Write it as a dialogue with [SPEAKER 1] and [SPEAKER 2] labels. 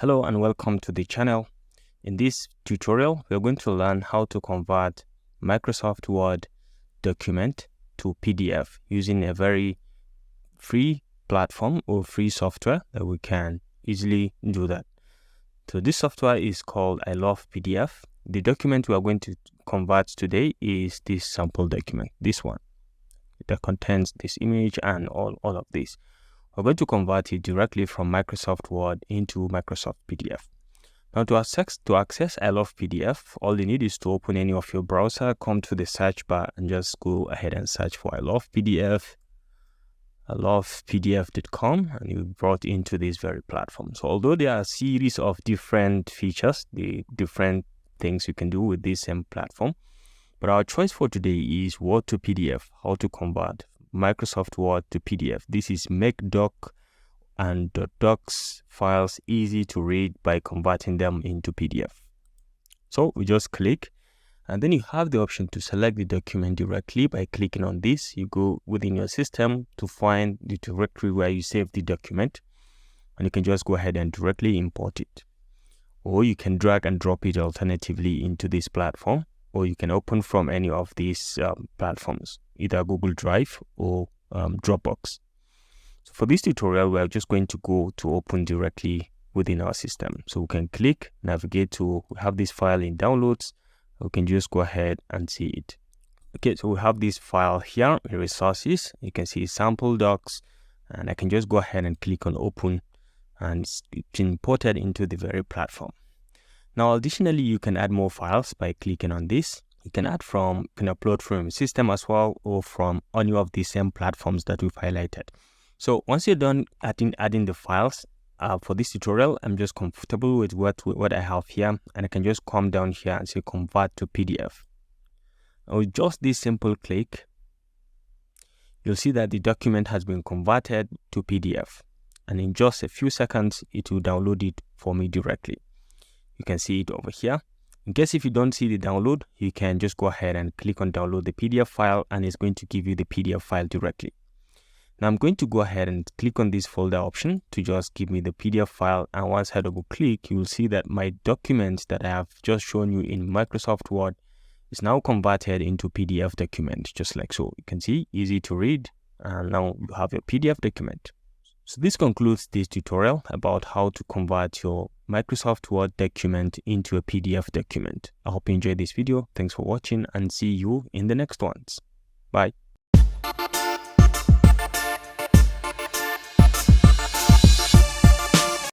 [SPEAKER 1] Hello and welcome to the channel. In this tutorial, we're going to learn how to convert Microsoft Word document to PDF using a very free platform or free software that we can easily do that. So this software is called ilovepdf. The document we are going to convert today is this sample document, this one that contains this image and all of this. We're going to convert it directly from Microsoft Word into Microsoft PDF. Now to access ilovepdf, all you need is to open any of your browser, come to the search bar and just go ahead and search for ilovepdf, ilovepdf.com, and you'll be brought into this very platform. So although there are a series of different features, the different things you can do with this same platform, but our choice for today is Word to PDF, how to convert Microsoft Word to PDF. This is make doc and docs files easy to read by converting them into PDF. So we just click, and then you have the option to select the document directly by clicking on this. You go within your system to find the directory where you save the document, and you can just go ahead and directly import it. Or you can drag and drop it alternatively into this platform, or you can open from any of these platforms, either Google Drive or Dropbox. So for this tutorial, we're just going to go to open directly within our system. So we can click, navigate to, we have this file in downloads. We can just go ahead and see it. Okay, so we have this file here in resources. You can see sample docs, and I can just go ahead and click on open, and it's imported into the very platform. Now, additionally, you can add more files by clicking on this. You can upload from your system as well, or from any of the same platforms that we've highlighted. So once you're done adding the files, for this tutorial, I'm just comfortable with what I have here, and I can just come down here and say convert to PDF. Now, with just this simple click, you'll see that the document has been converted to PDF, and in just a few seconds, it will download it for me directly. You can see it over here. In case if you don't see the download, you can just go ahead and click on download the PDF file, and it's going to give you the PDF file directly. Now I'm going to go ahead and click on this folder option to just give me the PDF file, and once I double click, you will see that my document that I have just shown you in Microsoft Word is now converted into PDF document, just like so. You can see, easy to read, and now you have a PDF document. So this concludes this tutorial about how to convert your Microsoft Word document into a PDF document. I hope you enjoyed this video. Thanks for watching, and see you in the next ones. Bye.